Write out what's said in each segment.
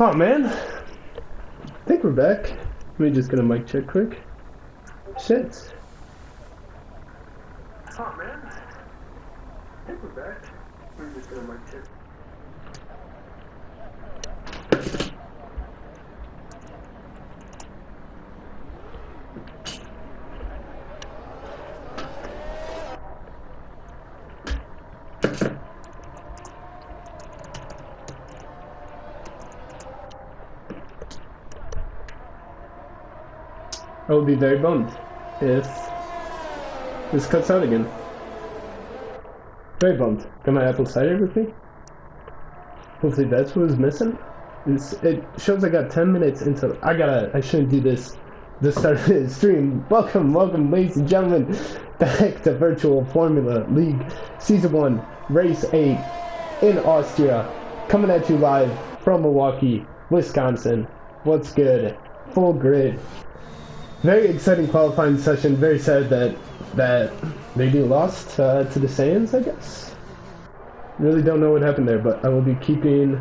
Oh man, I think we're back. Let me just get a mic check quick. Shit. Oh man, I think we're back. Let me just get a mic check. I would be very bummed if this cuts out again. Very bummed. Got my apple cider with me? Hopefully that's what was missing. It shows I got 10 minutes into... I shouldn't do this. The start of the stream. Welcome, ladies and gentlemen, back to Virtual Formula League Season 1, Race 8 in Austria. Coming at you live from Milwaukee, Wisconsin. What's good? Full grid. Very exciting qualifying session. Very sad that they lost to the Sands, I guess. Really don't know what happened there, but I will be keeping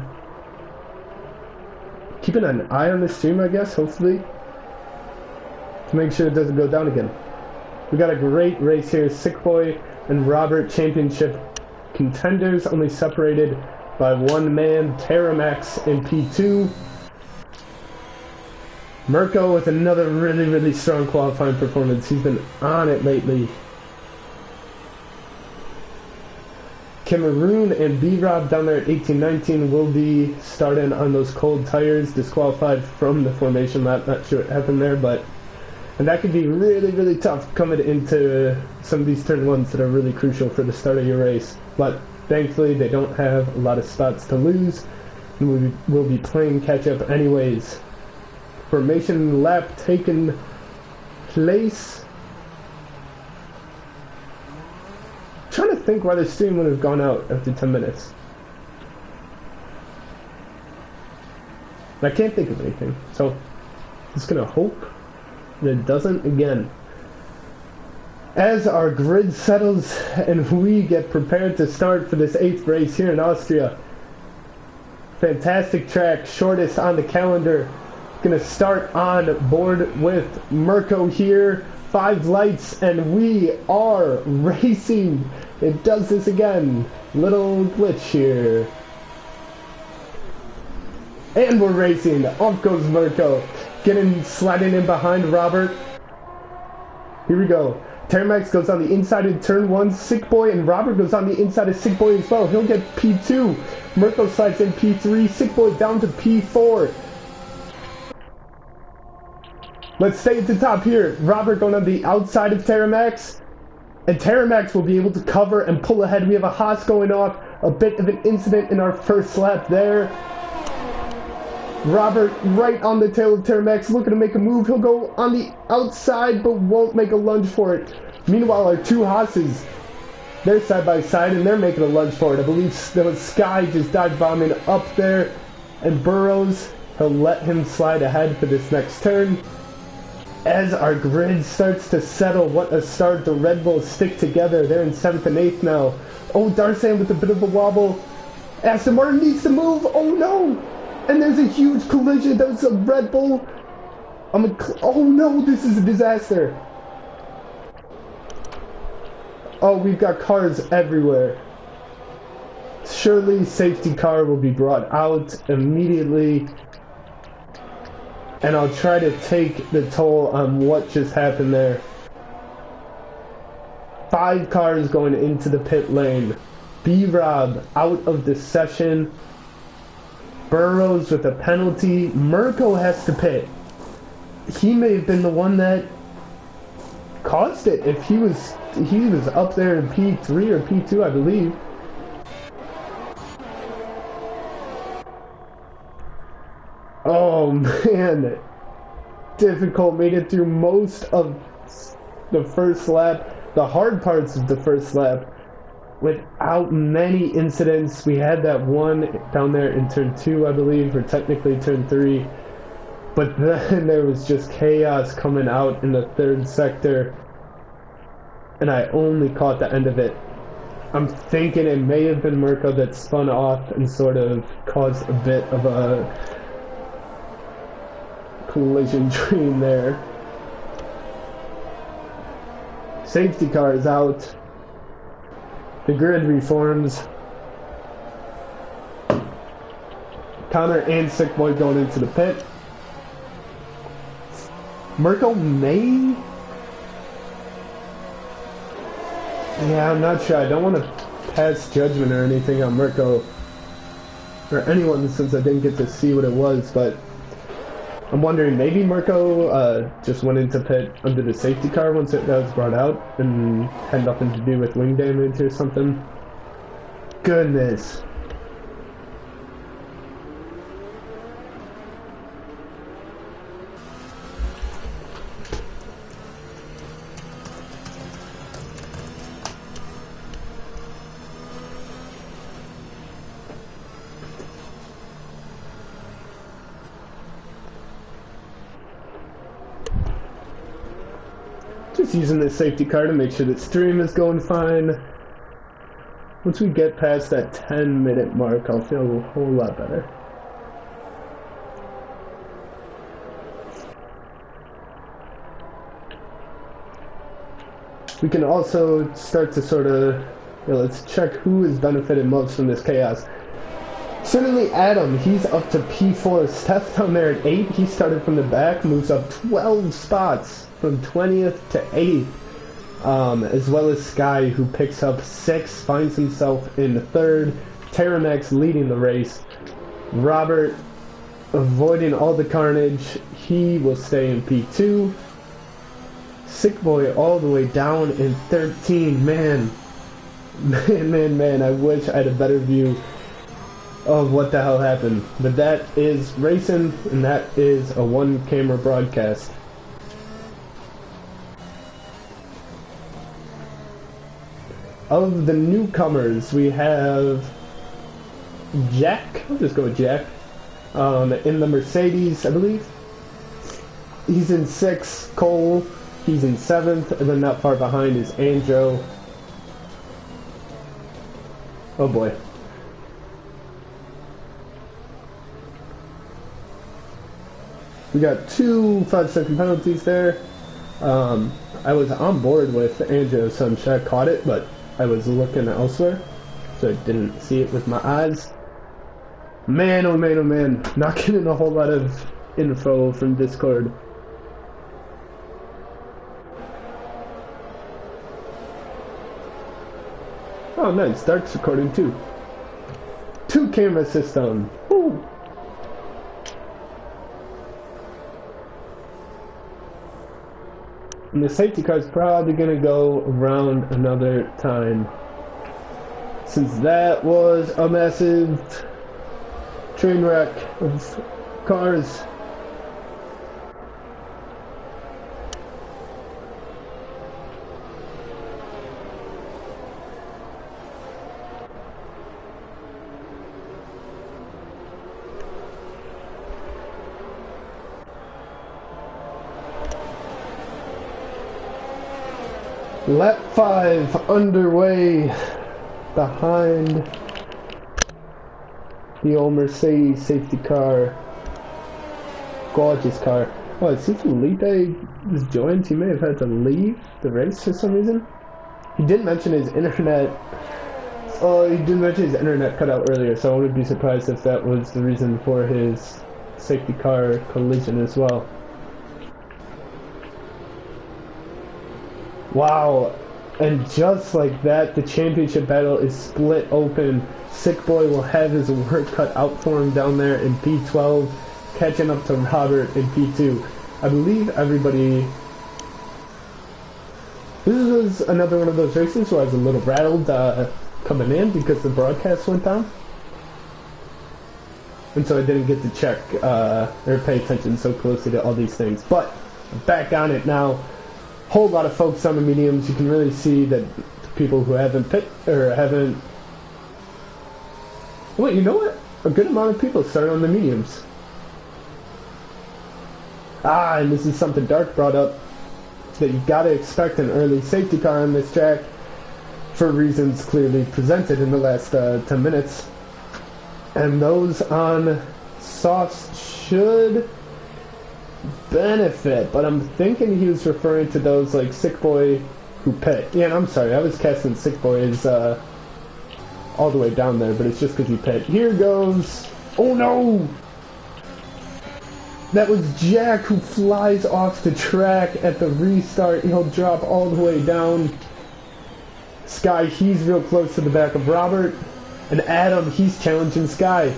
an eye on the stream, I guess, hopefully, to make sure it doesn't go down again. We got a great race here. Sick Boy and Robert championship contenders, only separated by one man, Terramax in P2. Mirko with another really strong qualifying performance. He's been on it lately. Cameroon and B-Rob down there at 18-19 will be starting on those cold tires, disqualified from the formation lap. Not sure what happened there, and that could be really tough coming into some of these turn ones that are really crucial for the start of your race. But thankfully they don't have a lot of spots to lose, and we'll be playing catch up anyways. Formation lap taken place. I'm trying to think why the stream would have gone out after 10 minutes. I can't think of anything, so just gonna hope that it doesn't again. As our grid settles and we get prepared to start for this 8th race here in Austria. Fantastic track, shortest on the calendar. Gonna start on board with Mirko here. 5 lights and we are racing. It does this again. Little glitch here. And we're racing. Off goes Mirko. Sliding in behind Robert. Here we go. Terramax goes on the inside of turn 1. Sick Boy and Robert goes on the inside of Sick Boy as well. He'll get P2. Mirko slides in P3. Sick Boy down to P4. Let's stay at the top here. Robert going on the outside of Terramax. And Terramax will be able to cover and pull ahead. We have a Haas going off. A bit of an incident in our first lap there. Robert right on the tail of Terramax, looking to make a move. He'll go on the outside, but won't make a lunge for it. Meanwhile, our 2 Haas's, they're side by side, and they're making a lunge for it. I believe Sky just dive bombing up there. And Burrows, he'll let him slide ahead for this next turn. As our grid starts to settle, what a start. The Red Bulls stick together. They're in 7th and 8th now. Oh, Darsan with a bit of a wobble. Aston Martin needs to move. Oh no! And there's a huge collision. That was a Red Bull. Oh no, this is a disaster. Oh, we've got cars everywhere. Surely safety car will be brought out immediately. And I'll try to take the toll on what just happened there. 5 cars going into the pit lane. B-Rob out of the session. Burrows with a penalty. Mirko has to pit. He may have been the one that caused it. If he was up there in P3 or P2, I believe. Oh man, difficult. Made it through most of the first lap, the hard parts of the first lap, without many incidents. We had that one down there in turn 2, I believe, or technically turn 3, but then there was just chaos coming out in the 3rd sector, and I only caught the end of it. I'm thinking it may have been Mirko that spun off and sort of caused a bit of a collision train there. Safety car is out. The grid reforms. Connor and Sick Boy going into the pit. Mirko may? Yeah, I'm not sure. I don't want to pass judgment or anything on Mirko or anyone since I didn't get to see what it was, but I'm wondering maybe Mirko just went into pit under the safety car once it was brought out and had nothing to do with wing damage or something. Goodness. Just using this safety car to make sure that stream is going fine. Once we get past that 10-minute mark, I'll feel a whole lot better. We can also start to sort of, let's check who has benefited most from this chaos. Certainly Adam, he's up to P4. Steph down there at 8, he started from the back, moves up 12 spots from 20th to 8th. As well as Sky, who picks up 6, finds himself in 3rd. Terramax leading the race. Robert avoiding all the carnage, he will stay in P2. Sick Boy all the way down in 13. Man, I wish I had a better view of what the hell happened. But that is racing, and that is a one-camera broadcast. Of the newcomers, we have Jack. I'll just go with Jack. In the Mercedes, I believe. He's in 6th. Cole, he's in 7th. And then not far behind is Andrew. Oh boy. We got 2 5-second penalties there. I was on board with Andrew, so I'm sure I caught it, but I was looking elsewhere, so I didn't see it with my eyes. Man, oh man, oh man. Not getting a whole lot of info from Discord. Oh nice, Dark's recording too. 2-camera system. Woo! And the safety car is probably going to go around another time. Since that was a massive train wreck of cars. Lap 5 underway behind the old Mercedes safety car. Gorgeous car. Oh, it seems Felipe was joined. He may have had to leave the race for some reason. He did mention his internet. Oh, he did mention his internet cut out earlier, so I wouldn't be surprised if that was the reason for his safety car collision as well. Wow, and just like that, the championship battle is split open. Sick Boy will have his work cut out for him down there in P12, catching up to Robert in P2. I believe everybody... This was another one of those races where I was a little rattled coming in because the broadcast went down. And so I didn't get to check or pay attention so closely to all these things. But, back on it now. Whole lot of folks on the mediums. You can really see that people who haven't well, you know what? A good amount of people started on the mediums. And this is something Dark brought up, that you gotta expect an early safety car on this track for reasons clearly presented in the last 10 minutes. And those on softs should benefit, but I'm thinking he was referring to those like Sick Boy who pit. Yeah, and I'm sorry, I was casting Sick Boy as all the way down there, but it's just because he pit. Here goes. Oh no! That was Jack who flies off the track at the restart. He'll drop all the way down. Sky, he's real close to the back of Robert. And Adam, he's challenging Sky.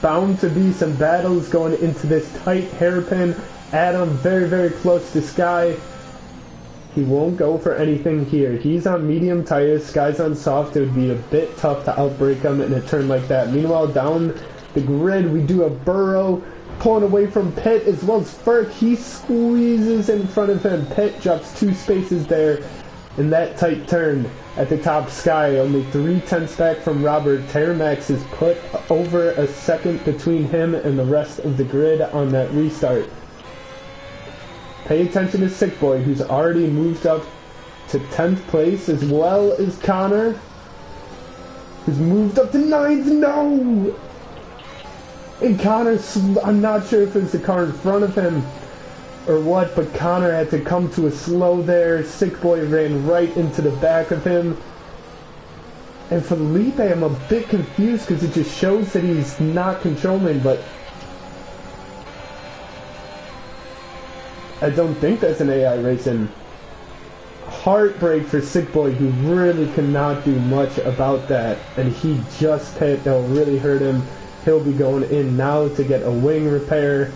Bound to be some battles going into this tight hairpin. Adam very, very close to Sky. He won't go for anything here. He's on medium tires. Sky's on soft. It would be a bit tough to outbrake him in a turn like that. Meanwhile, down the grid, we do a Burrow. Pulling away from Pitt as well as Ferk. He squeezes in front of him. Pitt drops 2 spaces there in that tight turn. At the top, Sky only 3/10 back from Robert. Terramax is put over a second between him and the rest of the grid on that restart. Pay attention to Sick Boy, who's already moved up to 10th place, as well as Connor, who's moved up to 9th. No! And Connor, I'm not sure if it's the car in front of him or what, but Connor had to come to a slow there. Sick Boy ran right into the back of him. And Felipe, I'm a bit confused because it just shows that he's not controlling, but I don't think that's an AI racing. Heartbreak for Sick Boy, who really cannot do much about that. And he just hit, that'll really hurt him. He'll be going in now to get a wing repair.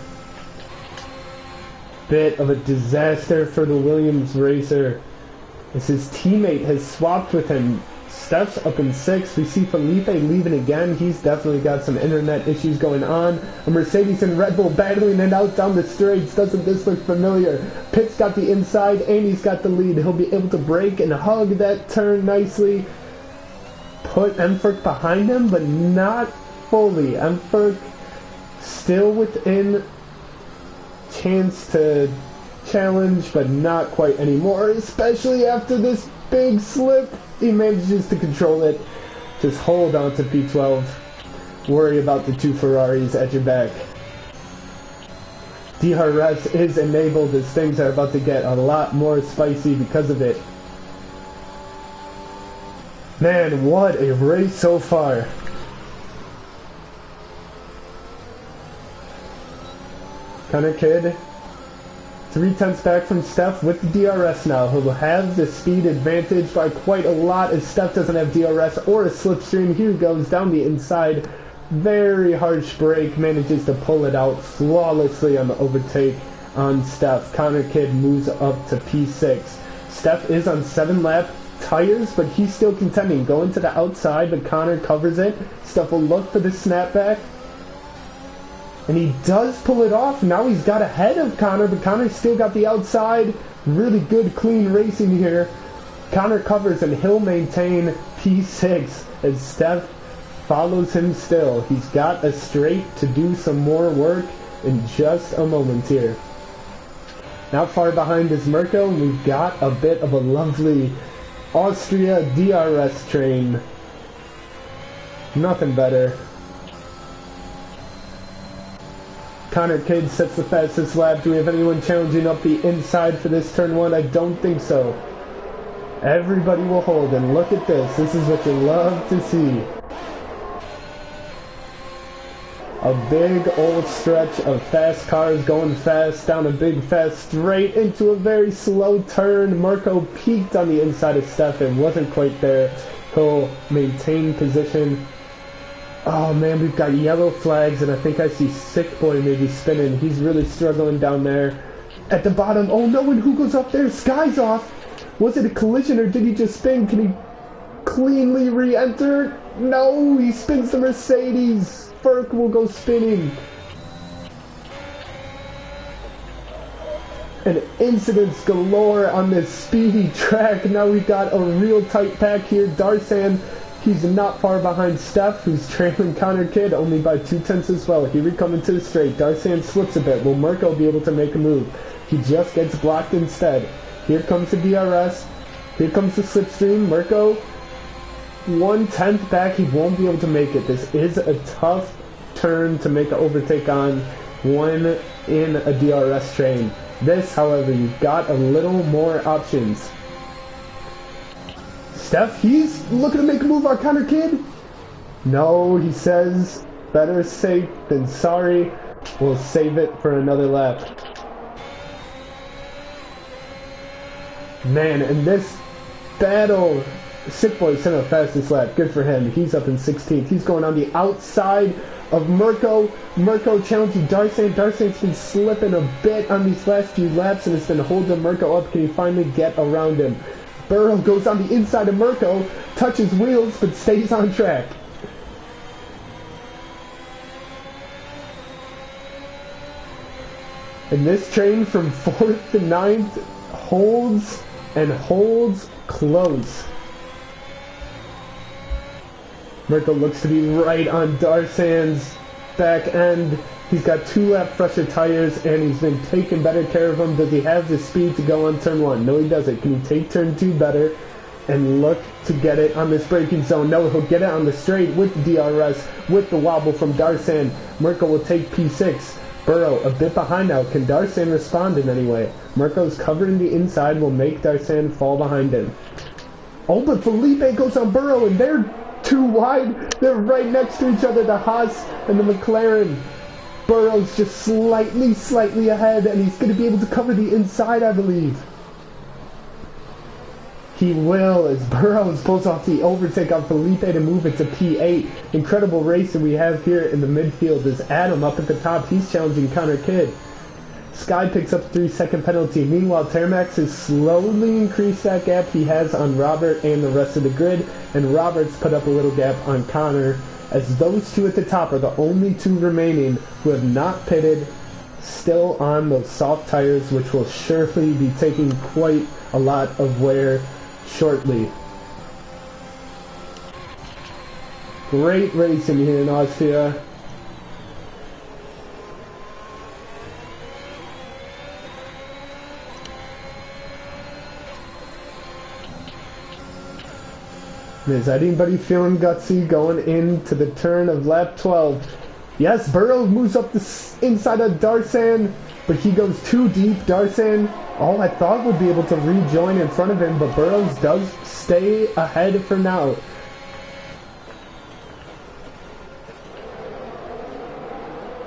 Bit of a disaster for the Williams racer, as his teammate has swapped with him. Steph's up in 6th. We see Felipe leaving again. He's definitely got some internet issues going on. A Mercedes and Red Bull battling it out down the straights. Doesn't this look familiar? Pitt's got the inside and he's got the lead. He'll be able to brake and hug that turn nicely. Put Emferk behind him, but not fully. Emferk still within chance to challenge, but not quite anymore, especially after this big slip. He manages to control it. Just hold on to P12. Worry about the 2 Ferraris at your back. DRS is enabled as things are about to get a lot more spicy because of it. Man, what a race so far. Connor Kidd, 3/10 back from Steph with the DRS now. He'll have the speed advantage by quite a lot as Steph doesn't have DRS or a slipstream. Here goes down the inside. Very harsh brake. Manages to pull it out flawlessly on the overtake on Steph. Connor Kidd moves up to P6. Steph is on 7-lap tires, but he's still contending. Going to the outside, but Connor covers it. Steph will look for the snapback. And he does pull it off. Now he's got ahead of Connor, but Connor's still got the outside. Really good, clean racing here. Connor covers and he'll maintain P6 as Steph follows him still. He's got a straight to do some more work in just a moment here. Not far behind is Mirko, and we've got a bit of a lovely Austria DRS train. Nothing better. Connor Kidd sets the fastest lap. Do we have anyone challenging up the inside for this turn 1? I don't think so. Everybody will hold, and look at this. This is what you love to see. A big old stretch of fast cars going fast down a big fast straight into a very slow turn. Mirko peaked on the inside of Steph and wasn't quite there. He'll maintain position. Oh man, we've got yellow flags, and I think I see Sick Boy maybe spinning. He's really struggling down there. At the bottom, oh no, and who goes up there? Sky's off. Was it a collision or did he just spin? Can he cleanly re-enter? No, he spins the Mercedes. Ferk will go spinning. And incidents galore on this speedy track. Now we've got a real tight pack here. Darsan, he's not far behind Steph, who's trailing Connor Kidd only by 2/10 as well. Here we come into the straight. Darsan slips a bit. Will Mirko be able to make a move? He just gets blocked instead. Here comes the DRS. Here comes the slipstream. Mirko, 1/10 back. He won't be able to make it. This is a tough turn to make an overtake on. one in a DRS train. This, however, you've got a little more options. Steph, he's looking to make a move on Connor Kidd. No, he says, better safe than sorry. We'll save it for another lap. Man, and this battle, Sick Boy sent a fastest lap. Good for him. He's up in 16th. He's going on the outside of Mirko. Mirko challenging Darsan. Darsan's been slipping a bit on these last few laps and has been holding Mirko up. Can he finally get around him? Burrow goes on the inside of Mirko, touches wheels, but stays on track. And this train from 4th to 9th holds and holds close. Mirko looks to be right on Darsan's back end. He's got 2 lap fresher tires and he's been taking better care of them. Does he have the speed to go on turn 1? No, he doesn't. Can he take turn 2 better and look to get it on this braking zone? No, he'll get it on the straight with the DRS, with the wobble from Darsan. Mirko will take P6. Burrow a bit behind now. Can Darsan respond in any way? Mirko's covering the inside, will make Darsan fall behind him. Oh, but Felipe goes on Burrow and they're too wide. They're right next to each other, the Haas and the McLaren. Burrow's just slightly ahead, and he's going to be able to cover the inside, I believe. He will, as Burrows pulls off the overtake on Felipe to move it to P8. Incredible race that we have here in the midfield is Adam up at the top. He's challenging Connor Kidd. Sky picks up a 3-second penalty. Meanwhile, Termax has slowly increased that gap he has on Robert and the rest of the grid, and Robert's put up a little gap on Connor, as those two at the top are the only two remaining who have not pitted, still on those soft tires, which will surely be taking quite a lot of wear shortly. Great racing here in Austria. Is anybody feeling gutsy going into the turn of lap 12? Yes, Burrow moves up the inside of Darsan, but he goes too deep. Darsan, all I thought would be able to rejoin in front of him, but Burrows does stay ahead for now.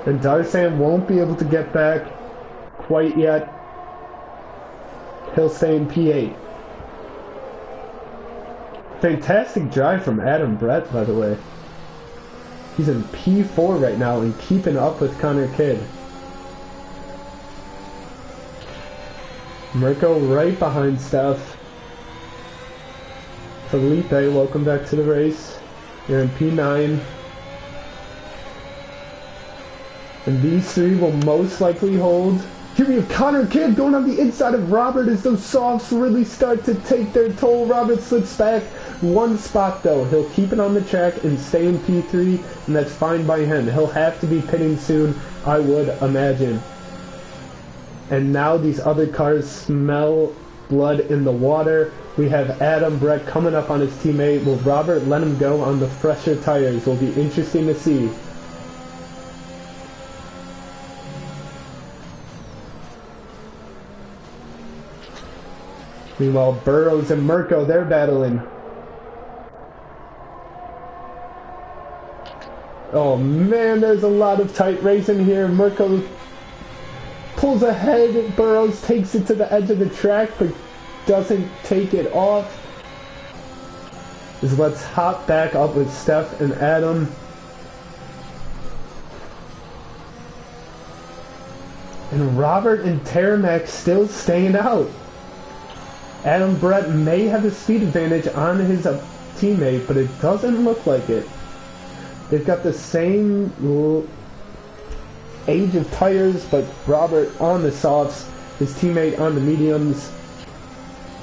And Darsan won't be able to get back quite yet. He'll stay in P8. Fantastic drive from Adam Brett, by the way. He's in P4 right now and keeping up with Connor Kidd. Mirko right behind Steph. Felipe, welcome back to the race. You're in P9. And these three will most likely hold. Here we have Connor Kidd going on the inside of Robert as those softs really start to take their toll. Robert slips back one spot though. He'll keep it on the track and stay in P3, and that's fine by him. He'll have to be pitting soon, I would imagine. And now these other cars smell blood in the water. We have Adam Brett coming up on his teammate. Will Robert let him go on the fresher tires? Will be interesting to see. Meanwhile, Burrows and Mirko, they're battling. Oh man, there's a lot of tight racing here. Mirko pulls ahead. Burrows takes it to the edge of the track, but doesn't take it off. So let's hop back up with Steph and Adam. And Robert and Teramax still staying out. Adam Brett may have a speed advantage on his teammate, but it doesn't look like it. They've got the same age of tires, but Robert on the softs, his teammate on the mediums.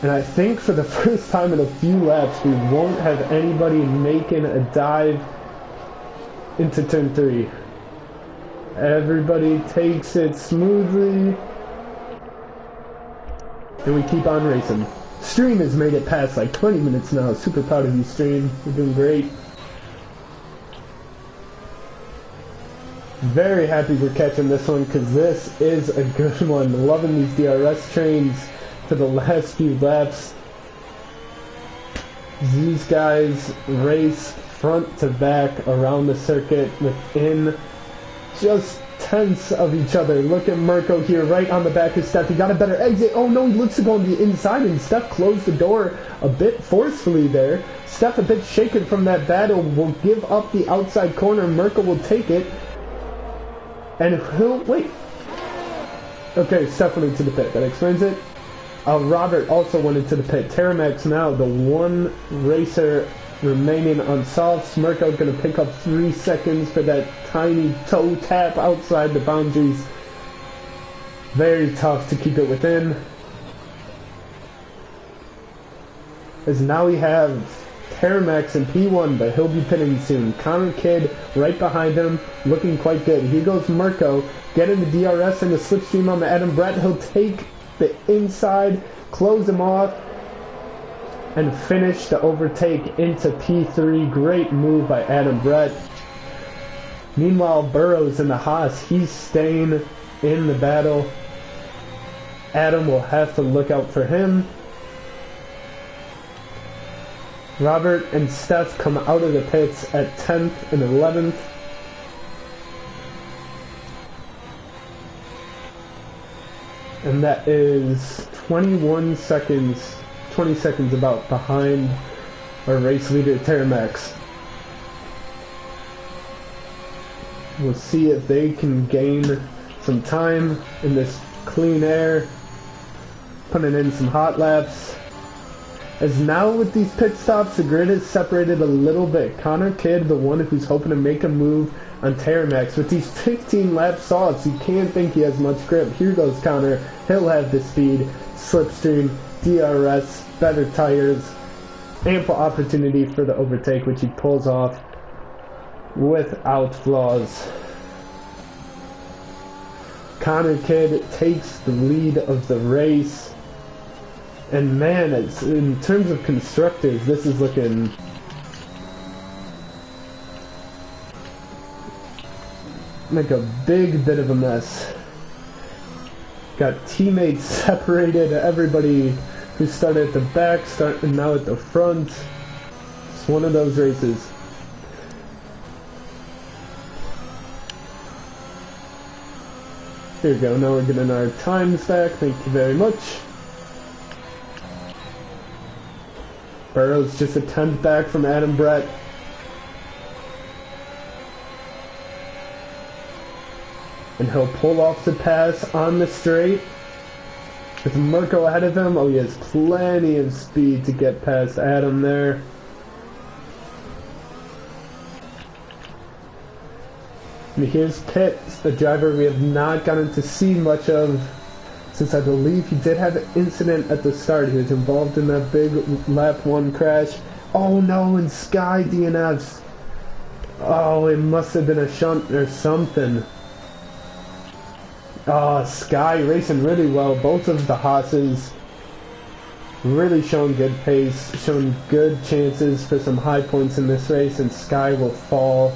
And I think for the first time in a few laps, we won't have anybody making a dive into turn 3. Everybody takes it smoothly. And we keep on racing. Stream has made it past like 20 minutes now. Super proud of you, Stream. You're doing great. Very happy we're catching this one because this is a good one. Loving these DRS trains for the last few laps. These guys race front to back around the circuit within just tenths of each other. Look at Mirko here right on the back of Steph. He got a better exit. Oh no, he looks to go on the inside and Steph closed the door a bit forcefully there. Steph a bit shaken from that battle will give up the outside corner. Mirko will take it. And he'll wait. Okay, Steph went into the pit. That explains it. Robert also went into the pit. Teramax now the one racer remaining on softs. Mirko going to pick up 3 seconds for that tiny toe tap outside the boundaries. Very tough to keep it within. As now we have Teramax in P1, but he'll be pitting soon. Connor Kidd right behind him, looking quite good. Here goes Mirko, getting the DRS and the slipstream on the Adam Brett. He'll take the inside, close him off, and finish the overtake into P3. Great move by Adam Brett. Meanwhile, Burrows in the Haas, he's staying in the battle. Adam will have to look out for him. Robert and Steph come out of the pits at 10th and 11th. And that is 20 seconds about behind our race leader Teramax. We'll see if they can gain some time in this clean air, putting in some hot laps. As now with these pit stops, the grid is separated a little bit. Connor Kidd, the one who's hoping to make a move on Teramax. With these 15 lap softs, you can't think he has much grip. Here goes Connor. He'll have the speed, slipstream, DRS, better tires, ample opportunity for the overtake, which he pulls off without flaws. Connor Kidd takes the lead of the race. And man, it's, in terms of constructors, this is looking like a big bit of a mess. Got teammates separated, everybody who started at the back starting now at the front. It's one of those races. Here we go, now we're getting our times back, thank you very much. Burrows just a tenth back from Adam Brett. And he'll pull off the pass on the straight. With Mirko ahead of him, oh he has plenty of speed to get past Adam there. And here's Pitts, the driver we have not gotten to see much of, since I believe he did have an incident at the start. He was involved in that big lap 1 crash. Oh no, and Sky DNFs. Oh, it must have been a shunt or something. Oh, Sky racing really well. Both of the Haas's really showing good pace, showing good chances for some high points in this race, and Sky will fall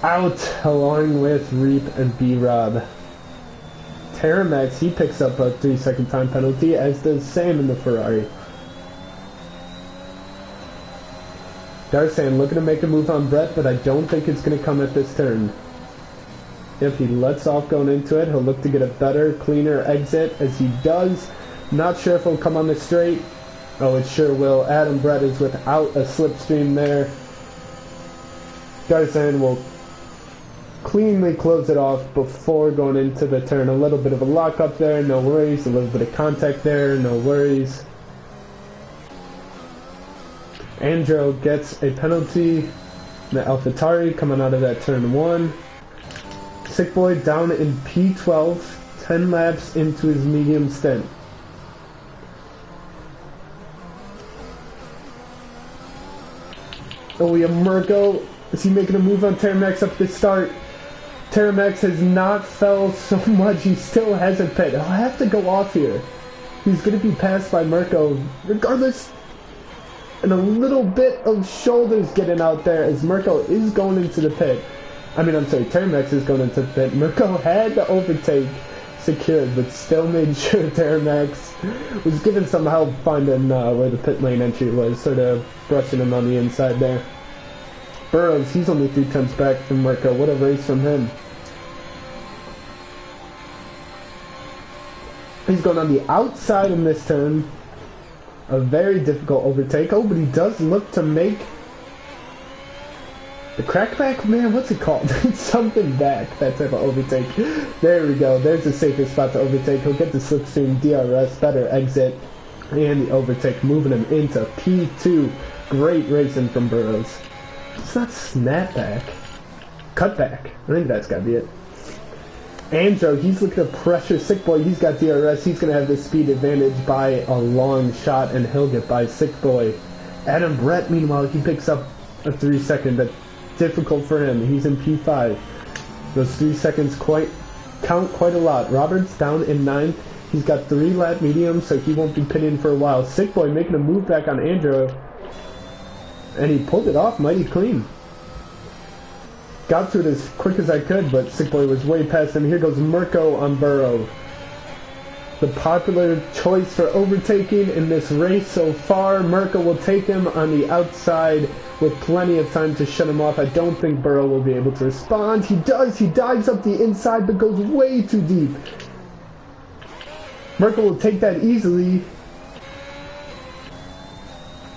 out along with Reap and B-Rob. Teramax, he picks up a 3-second time penalty, as does Sam in the Ferrari. Darsan looking to make a move on Brett, but I don't think it's going to come at this turn. If he lets off going into it, he'll look to get a better, cleaner exit, as he does. Not sure if he'll come on the straight. Oh, it sure will. Adam Brett is without a slipstream there. Darsan will cleanly close it off before going into the turn. A little bit of a lockup there, no worries. A little bit of contact there, no worries. Andrew gets a penalty. The AlphaTauri coming out of that turn 1. Sick Boy down in P12, 10 laps into his medium stint. Oh, we have Mirko. Is he making a move on Teramax up the start? Teramax has not fell so much, he still has a pit. He'll have to go off here. He's going to be passed by Mirko regardless. And a little bit of shoulders getting out there as Mirko is going into the pit. I mean, I'm sorry, Terramax is going into the pit. Mirko had the overtake secured, but still made sure Terramax was given some help finding where the pit lane entry was, sort of brushing him on the inside there. Burrows, he's only 3/10 back from Mirko. What a race from him. He's going on the outside in this turn. A very difficult overtake. Oh, but he does look to make the crackback, man, what's it called? Something back, that type of overtake. There we go. There's a safer spot to overtake. He'll get the slipstream, DRS, better exit, and the overtake, moving him into P2. Great racing from Burrows. It's not snapback. Cutback. I think that's got to be it. Andrew, he's looking to pressure Sick Boy. He's got DRS. He's going to have the speed advantage by a long shot, and he'll get by Sick Boy. Adam Brett, meanwhile, he picks up a 3-second. That's difficult for him. He's in P5. Those 3 seconds count quite a lot. Roberts down in 9th. He's got 3 lap mediums, so he won't be pitting for a while. Sick Boy making a move back on Andrew, and he pulled it off mighty clean. Got to it as quick as I could, but Sick Boy was way past him. Here goes Mirko on Burrow. The popular choice for overtaking in this race so far. Mirko will take him on the outside with plenty of time to shut him off. I don't think Burrow will be able to respond. He does. He dives up the inside, but goes way too deep. Mirko will take that easily.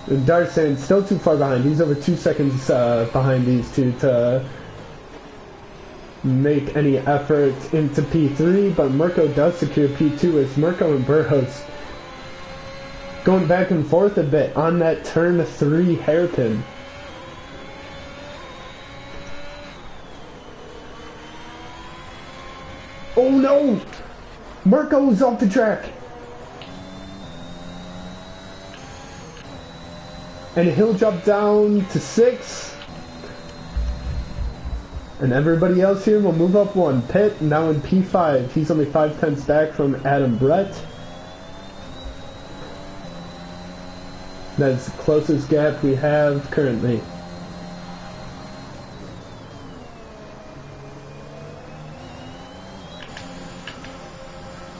And Darsan still too far behind. He's over 2 seconds behind these two to make any effort into P3, but Mirko does secure P2 as Mirko and Burrows going back and forth a bit on that turn 3 hairpin. Oh no! Mirko's off the track! And he'll drop down to 6. And everybody else here will move up 1. Pitt now in P5. He's only 5/10 back from Adam Brett. That's the closest gap we have currently.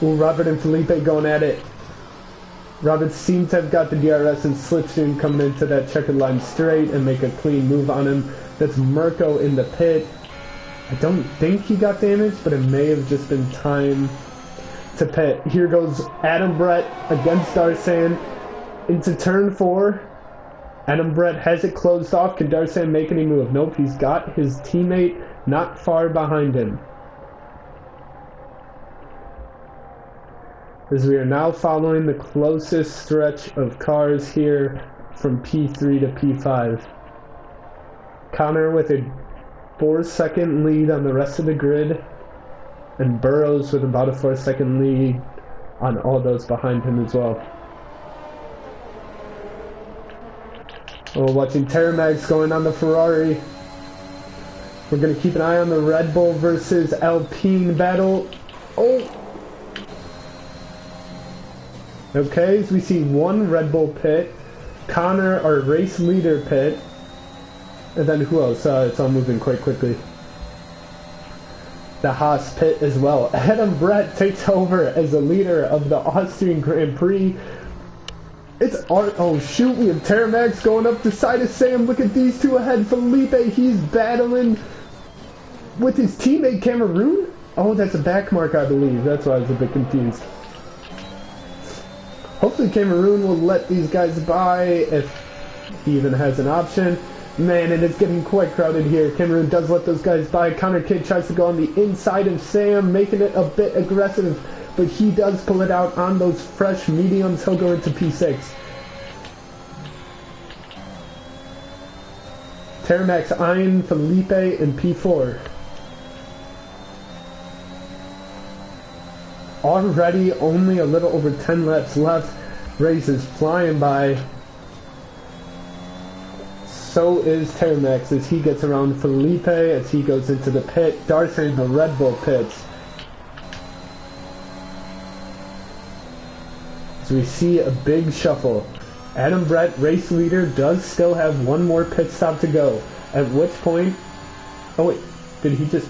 Ooh, Robert and Felipe going at it. Robert seems to have got the DRS and slipstream coming into that checkered line straight and make a clean move on him. That's Mirko in the pit. I don't think he got damaged, but it may have just been time to pit. Here goes Adam Brett against Darsan into turn 4. Adam Brett has it closed off. Can Darsan make any move? Nope, he's got his teammate not far behind him. As we are now following the closest stretch of cars here from P3 to P5. Connor with a 4-second lead on the rest of the grid, and Burrows with about a 4-second lead on all those behind him as well. Oh, watching Terramax going on the Ferrari. We're going to keep an eye on the Red Bull versus Alpine battle. Oh! Okay, so we see 1 Red Bull pit, Connor, our race leader, pit, and then who else? It's all moving quite quickly. The Haas pit as well. Adam Brett takes over as the leader of the Austrian Grand Prix. It's Art. Oh shoot, we have Terramax going up the side of Sam. Look at these two ahead. Felipe, he's battling with his teammate Cameroon. Oh, that's a back mark, I believe. That's why I was a bit confused. Hopefully Cameroon will let these guys by if he even has an option. Man, and it's getting quite crowded here. Cameroon does let those guys by. Connor Kidd tries to go on the inside of Sam, making it a bit aggressive, but he does pull it out on those fresh mediums. He'll go into P6. Terramax eyeing Felipe in P4. Already only a little over 10 laps left. Race is flying by. So is Terramax as he gets around Felipe as he goes into the pit. Darcy in the Red Bull pits. So we see a big shuffle. Adam Brett, race leader, does still have 1 more pit stop to go. At which point... Oh wait, Did he just...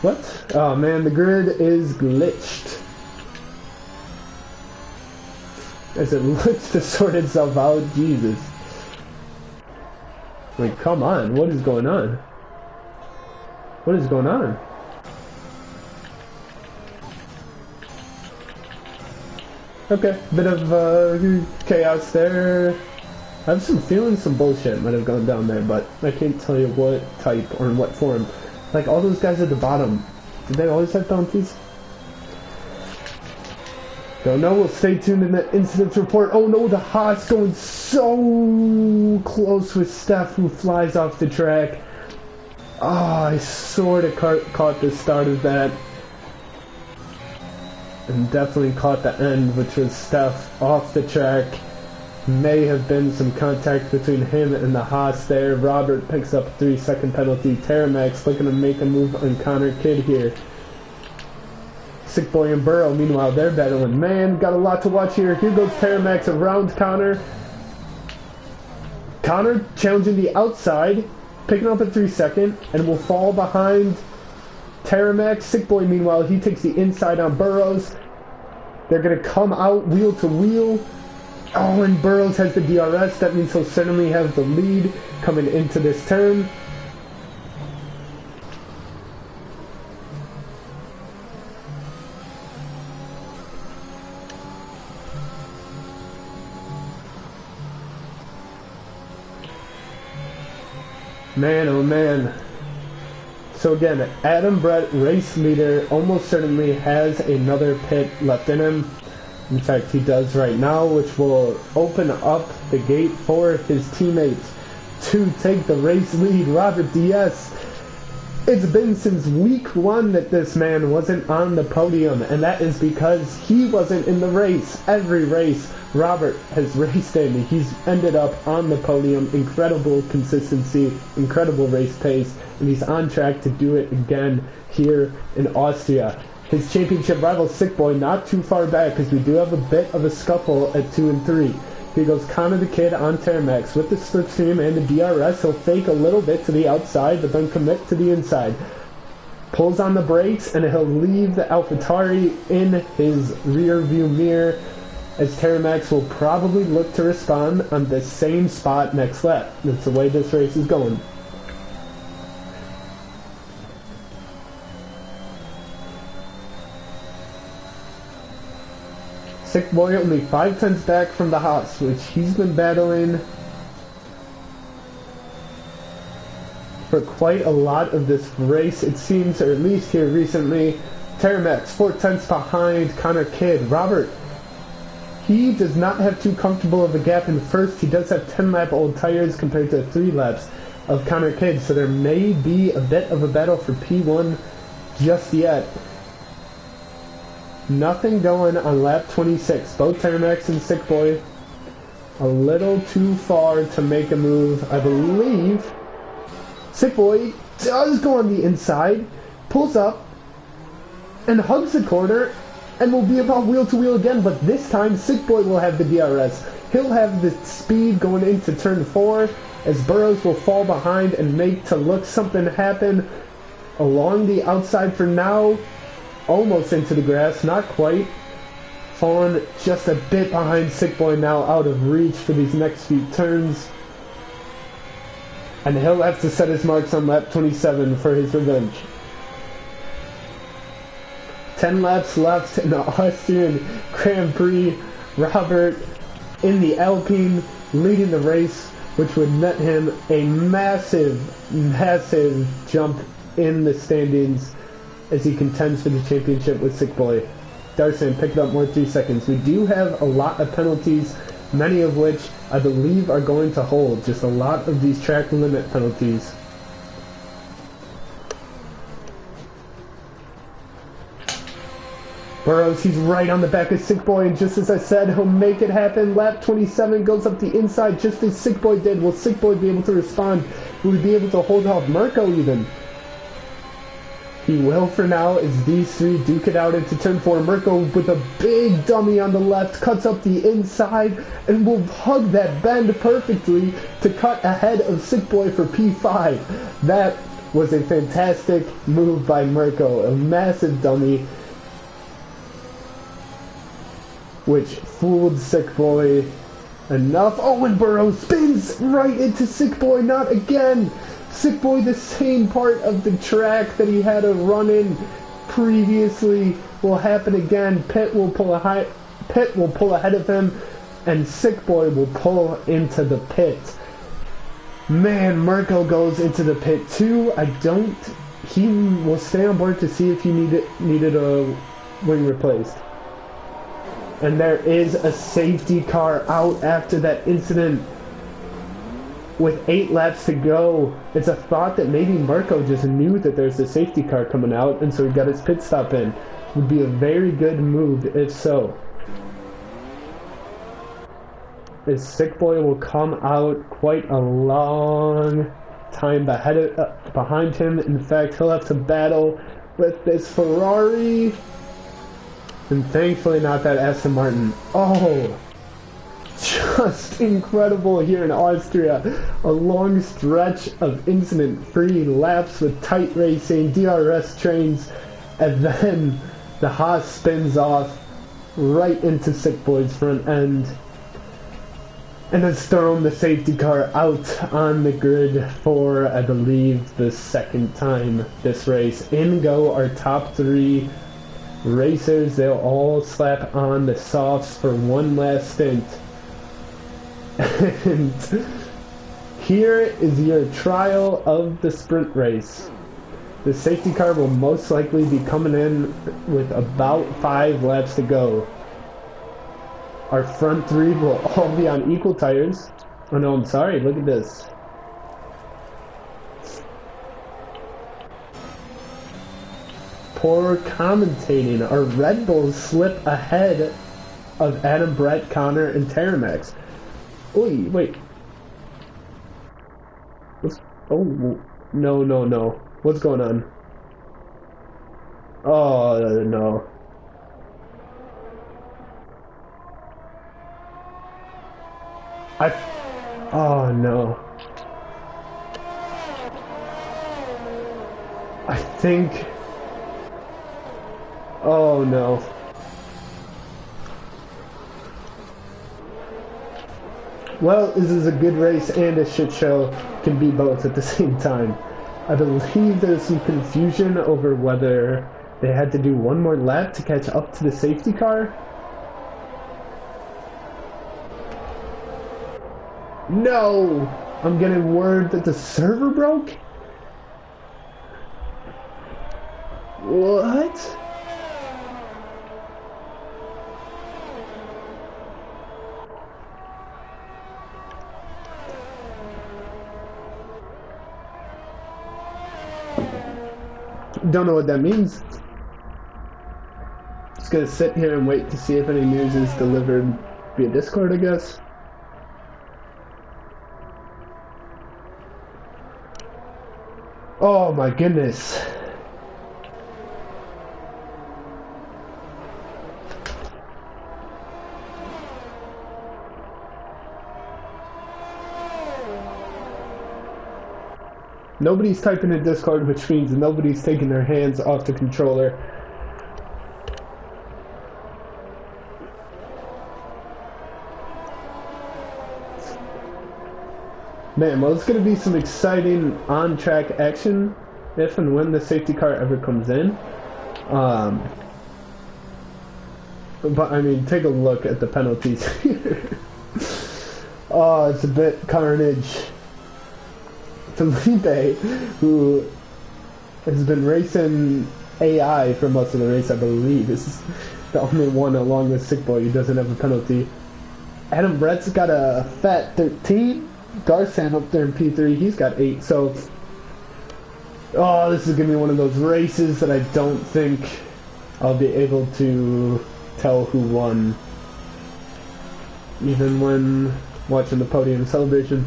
What? Oh man, the grid is glitched. As it looks to sort itself out, Jesus. Like, come on, what is going on? What is going on? Okay, bit of chaos there. I have some feelings some bullshit might have gone down there, but I can't tell you what type or in what form. Like, all those guys at the bottom, did they always have bounties? Don't know, we'll stay tuned in the incidents report. Oh no, the Haas going so close with Steph, who flies off the track. Oh, I sort of caught the start of that. And definitely caught the end, which was Steph off the track. May have been some contact between him and the Haas there. Robert picks up a 3-second penalty. Terramax looking to make a move on Connor Kidd here. Sick Boy and Burrow, meanwhile, they're battling. Man, got a lot to watch here. Here goes Terramax around Connor. Connor challenging the outside, picking up a 3-second, and will fall behind Terramax. Sick Boy, meanwhile, he takes the inside on Burrows. They're going to come out wheel to wheel. Oh, and Burrows has the DRS. That means he'll certainly have the lead coming into this turn. Man, oh man. So again, Adam Brett, race leader, almost certainly has another pit left in him. In fact, he does right now, which will open up the gate for his teammates to take the race lead. Robert Diaz. It's been since week 1 that this man wasn't on the podium, and that is because he wasn't in the race. Every race Robert has raced in, he's ended up on the podium. Incredible consistency, incredible race pace, and he's on track to do it again here in Austria. His championship rival Sick Boy not too far back, because we do have a bit of a scuffle at 2 and 3. Here goes Connor the Kid on Terramax with the slipstream and the DRS. He'll fake a little bit to the outside, but then commit to the inside. Pulls on the brakes, and he'll leave the AlphaTauri in his rear view mirror, as Terramax will probably look to respond on the same spot next lap. That's the way this race is going. Sick Boy only 5 tenths back from the Haas, which he's been battling for quite a lot of this race, it seems, or at least here recently. Terramax 4 tenths behind Connor Kidd. Robert, he does not have too comfortable of a gap in first. He does have 10-lap old tires compared to 3 laps of Connor Kidd, so there may be a bit of a battle for P1 just yet. Nothing going on lap 26. Both Terramax and Sick Boy a little too far to make a move. I believe Sick Boy does go on the inside, pulls up, and hugs the corner, and will be about wheel to wheel again, but this time Sick Boy will have the DRS. He'll have the speed going into turn 4, as Burrows will fall behind and make to look something happen along the outside for now. Almost into the grass, not quite. Fallen just a bit behind Sick Boy now, out of reach for these next few turns. And he'll have to set his marks on lap 27 for his revenge. 10 laps left in the Austrian Grand Prix. Robert in the Alpine leading the race, which would net him a massive, massive jump in the standings as he contends for the championship with Sick Boy. Darson picking up more 3 seconds. We do have a lot of penalties, many of which I believe are going to hold. Just a lot of these track limit penalties. Burrows, he's right on the back of Sick Boy, and just as I said, he'll make it happen. Lap 27 goes up the inside just as Sick Boy did. Will Sick Boy be able to respond? Will he be able to hold off Mirko even? He will for now as these three duke it out into turn 4. Mirko with a big dummy on the left cuts up the inside and will hug that bend perfectly to cut ahead of Sick Boy for P5. That was a fantastic move by Mirko, a massive dummy which fooled Sick Boy enough. Oh, and Burrow spins right into Sick Boy, not again. Sick Boy, the same part of the track that he had a run in previously will happen again. Pitt will pull ahead of him, and Sick Boy will pull into the pit. Man, Mirko goes into the pit too. He will stay on board to see if he needed a wing replaced. And there is a safety car out after that incident. With 8 laps to go, it's a thought that maybe Mirko just knew that there's a safety car coming out, and so he got his pit stop in. Would be a very good move if so. His Sick Boy will come out quite a long time behind him. In fact, he'll have to battle with this Ferrari. And thankfully not that Aston Martin. Oh! Just incredible here in Austria. A long stretch of incident-free laps with tight racing, DRS trains, and then the Haas spins off right into Sick Boy's front end and has thrown the safety car out on the grid for, I believe, the second time this race. In go our top 3 racers. They'll all slap on the softs for one last stint. And here is your trial of the sprint race. The safety car will most likely be coming in with about 5 laps to go. Our front 3 will all be on equal tires. Oh no, I'm sorry, look at this. Poor commentating. Our Red Bulls slip ahead of Adam, Brett, Connor, and Terramax. Oy, wait. Oh, no. What's going on? Oh, no. Oh, no. I think... Oh, no. Well, this is a good race and a shit show. Can be both at the same time. I believe there's some confusion over whether they had to do one more lap to catch up to the safety car. No! I'm getting word that the server broke? What? Don't know what that means. Just gonna sit here and wait to see if any news is delivered via Discord, I guess. Oh my goodness. Nobody's typing in Discord, which means nobody's taking their hands off the controller. Man, well, it's going to be some exciting on-track action if and when the safety car ever comes in. But, I mean, take a look at the penalties here. Oh, it's a bit carnage. Felipe, who has been racing AI for most of the race, I believe. This is the only one along with Sick Boy who doesn't have a penalty. Adam Brett's got a fat 13. Garsan up there in P3, he's got 8. So, oh, this is going to be one of those races that I don't think I'll be able to tell who won, even when watching the podium celebration.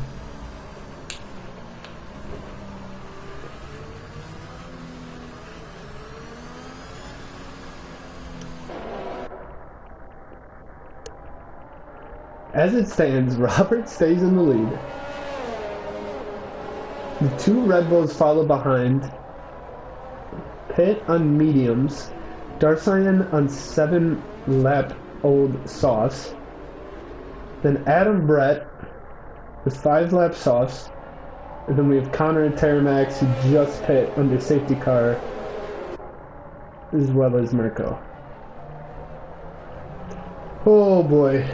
As it stands, Robert stays in the lead. The two Red Bulls follow behind. Pitt on mediums. Darsayan on 7-lap-old sauce. Then Adam Brett with 5-lap sauce. And then we have Connor and Terramax who just pit under safety car, as well as Mirko. Oh boy.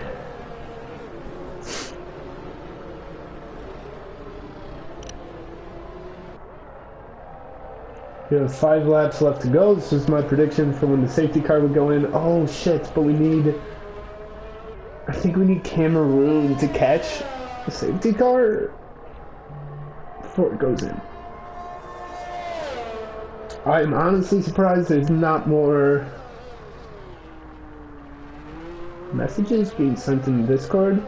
We have 5 laps left to go. This is my prediction for when the safety car would go in. Oh shit, but we need... I think we need Cameroon to catch the safety car before it goes in. I'm honestly surprised there's not more messages being sent in Discord,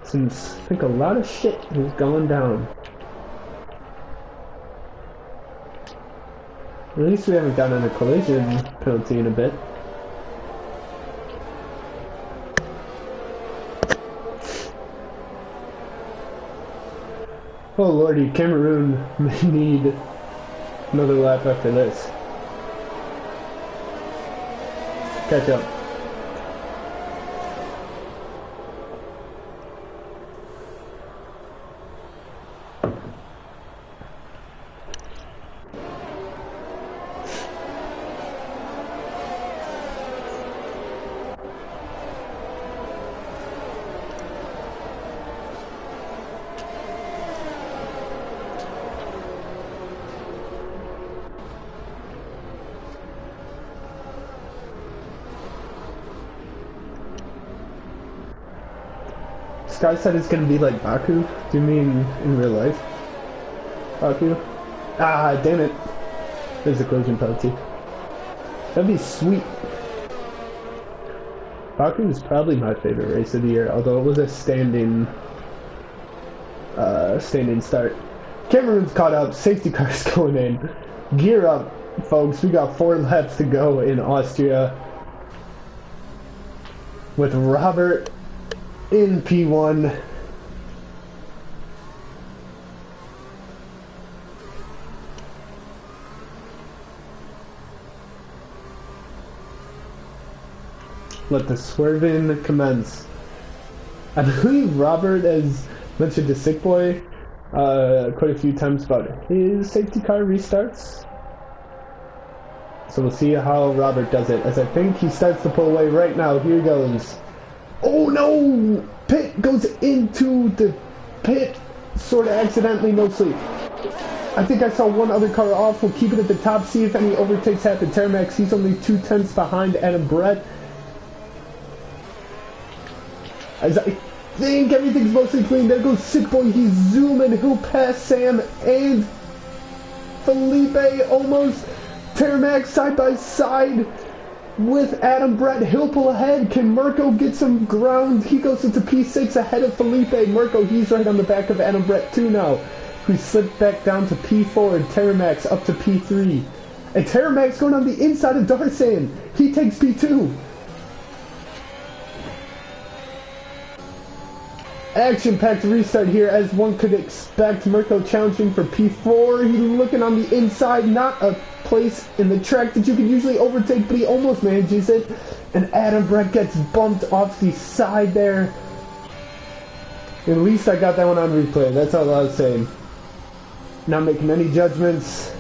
since I think a lot of shit has gone down. At least we haven't gotten a collision penalty in a bit. Oh lordy, Cameroon may need another lap after this. Catch up. Sky said it's gonna be like Baku. Do you mean in real life? Baku? Ah, damn it. There's a collision penalty. That'd be sweet. Baku is probably my favorite race of the year, although it was a standing start. Cameroon's caught up. Safety car's going in. Gear up, folks. We got 4 laps to go in Austria. With Robert in P1. Let the swerving commence. I believe Robert has mentioned to Sick Boy quite a few times about his safety car restarts. So we'll see how Robert does it, as I think he starts to pull away right now. Here he goes. Oh no! Pitt goes into the pit, sort of accidentally, mostly. I think I saw one other car off. We'll keep it at the top, see if any overtakes happen. Terramax, he's only 2/10 behind Adam Brett. As I think everything's mostly clean. There goes Sick Boy, he's zooming. He'll pass Sam and Felipe almost. Terramax side by side with Adam Brett. He'll pull ahead. Can Mirko get some ground? He goes into P6 ahead of Felipe. Mirko, he's right on the back of Adam Brett too now. We slipped back down to P4 and Terramax up to P3. And Terramax going on the inside of Darsan. He takes P2. Action-packed restart here, as one could expect. Mirko challenging for P4. He's looking on the inside, not a place in the track that you can usually overtake, but he almost manages it. And Adam Brett gets bumped off the side there. At least I got that one on replay. That's all I was saying. Not making any judgments.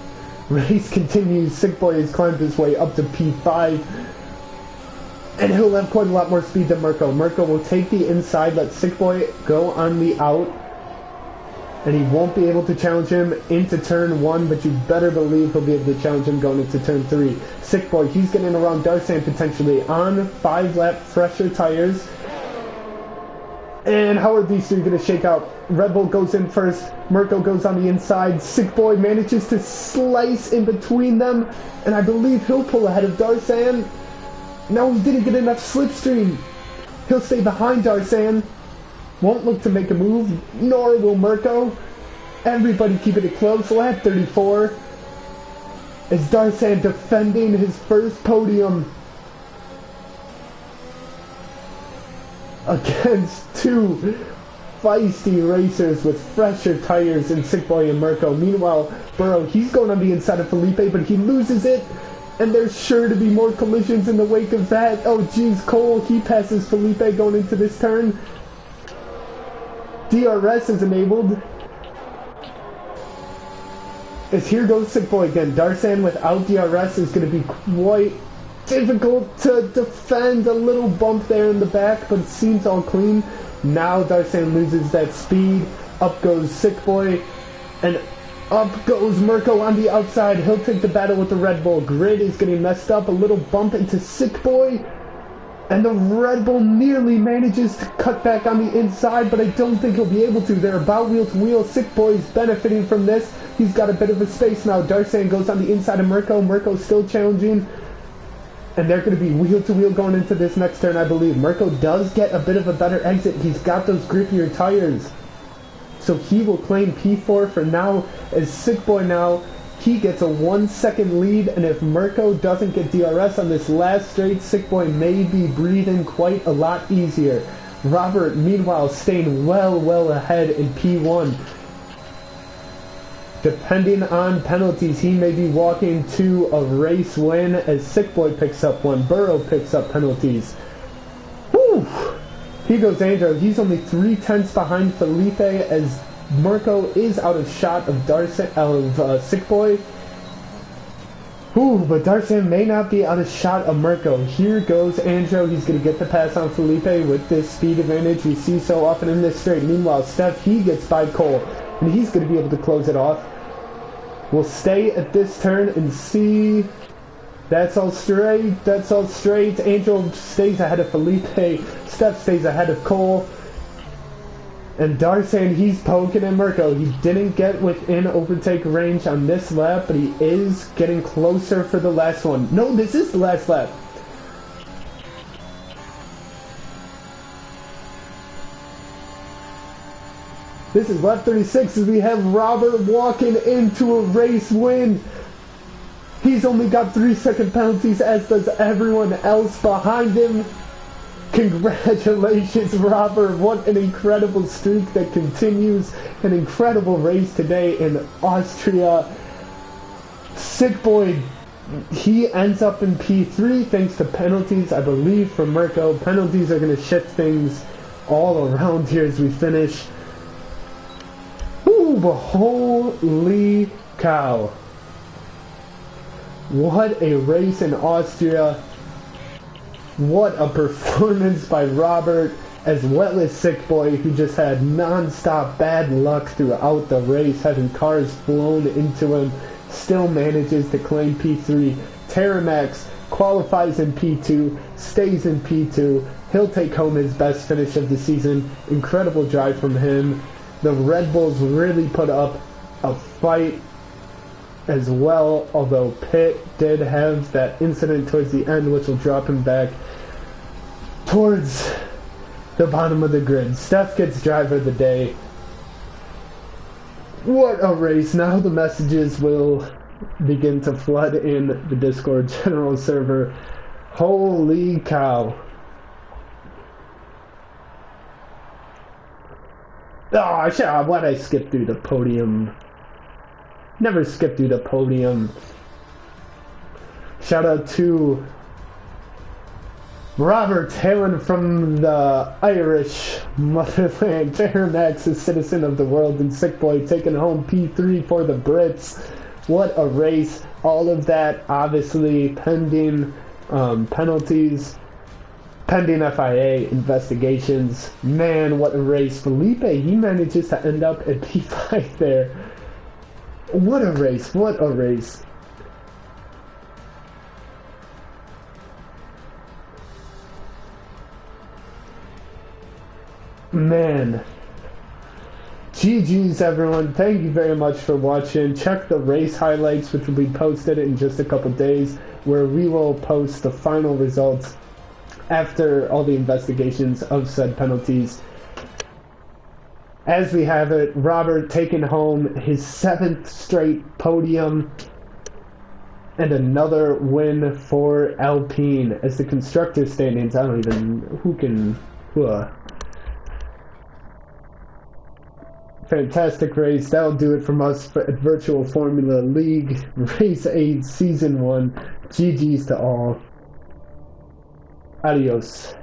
Race continues. Sick Boy has climbed his way up to P5. And he'll have quite a lot more speed than Mirko. Mirko will take the inside, let Sick Boy go on the out. And he won't be able to challenge him into turn 1, but you better believe he'll be able to challenge him going into turn 3. Sick Boy, he's getting around Darsan potentially on 5-lap fresher tires. And how are these three going to shake out? Red Bull goes in first. Mirko goes on the inside. Sick Boy manages to slice in between them. And I believe he'll pull ahead of Darsan. No, he didn't get enough slipstream. He'll stay behind Darsan. Won't look to make a move, nor will Mirko. Everybody keeping it close. Lap 34. Is Darsan defending his first podium. against two feisty racers with fresher tires in Sick Boy and Mirko. Meanwhile, Burrow, he's going on the inside of Felipe, but he loses it, and there's sure to be more collisions in the wake of that. Oh geez, Cole, he passes Felipe going into this turn. DRS is enabled. As here goes Sick Boy again. Darsan without DRS is going to be quite difficult to defend. A little bump there in the back, but it seems all clean. Now Darsan loses that speed. Up goes Sick Boy, and up goes Mirko on the outside. He'll take the battle with the Red Bull. Grid is getting messed up. A little bump into Sick Boy, and the Red Bull nearly manages to cut back on the inside, but I don't think he'll be able to. They're about wheel to wheel. Sick Boy's benefiting from this. He's got a bit of a space now. Darsan goes on the inside of Mirko. Mirko's still challenging. And they're going to be wheel to wheel going into this next turn, I believe. Mirko does get a bit of a better exit. He's got those grippier tires. So he will claim P4 for now. As Sick Boy now, he gets a 1 second lead. And if Mirko doesn't get DRS on this last straight, Sick Boy may be breathing quite a lot easier. Robert, meanwhile, staying well ahead in P1. Depending on penalties, he may be walking to a race win as Sick Boy picks up one. Burrow picks up penalties. Whew! Here goes Andrew. He's only 3/10 behind Felipe as Mirko is out of shot of Sick Boy. Whew, but Darsan may not be out of shot of Mirko. Here goes Andrew. He's going to get the pass on Felipe with this speed advantage we see so often in this straight. Meanwhile, Steph, he gets by Cole, and he's going to be able to close it off. We'll stay at this turn and see. That's all straight. That's all straight. Angel stays ahead of Felipe. Steph stays ahead of Cole. And Darsan, he's poking at Mirko. He didn't get within overtake range on this lap, but he is getting closer for the last one. No, this is the last lap. This is lap 36 as we have Robert walking into a race win. He's only got 3-second penalties, as does everyone else behind him. Congratulations, Robert. What an incredible streak that continues. An incredible race today in Austria. Sick Boy, he ends up in P3 thanks to penalties, I believe, from Mirko. Penalties are going to shift things all around here as we finish. Ooh, but holy cow. What a race in Austria. What a performance by Robert, as well as Sick Boy, who just had non-stop bad luck throughout the race, having cars blown into him, still manages to claim P3. Terramax qualifies in P2, stays in P2. He'll take home his best finish of the season. Incredible drive from him. The Red Bulls really put up a fight as well, although Pitt did have that incident towards the end which will drop him back towards the bottom of the grid. Steph gets driver of the day. What a race. Now the messages will begin to flood in the Discord general server. Holy cow. Oh, why'd I skip through the podium? Never skip through the podium. Shout out to Robert hailing from the Irish motherland. Terramax, a citizen of the world, and Sick Boy taking home P3 for the Brits. What a race. All of that obviously pending penalties, pending FIA investigations. Man, what a race. Felipe, he manages to end up at P5 there. What a race, what a race. Man. GG's everyone, thank you very much for watching. Check the race highlights, which will be posted in just a couple days, where we will post the final results after all the investigations of said penalties. As we have it, Robert taking home his 7th straight podium and another win for Alpine. As the constructor standings, I don't even who can Fantastic race. That'll do it from us at Virtual Formula League Race 8 Season 1. GG's to all. Adios.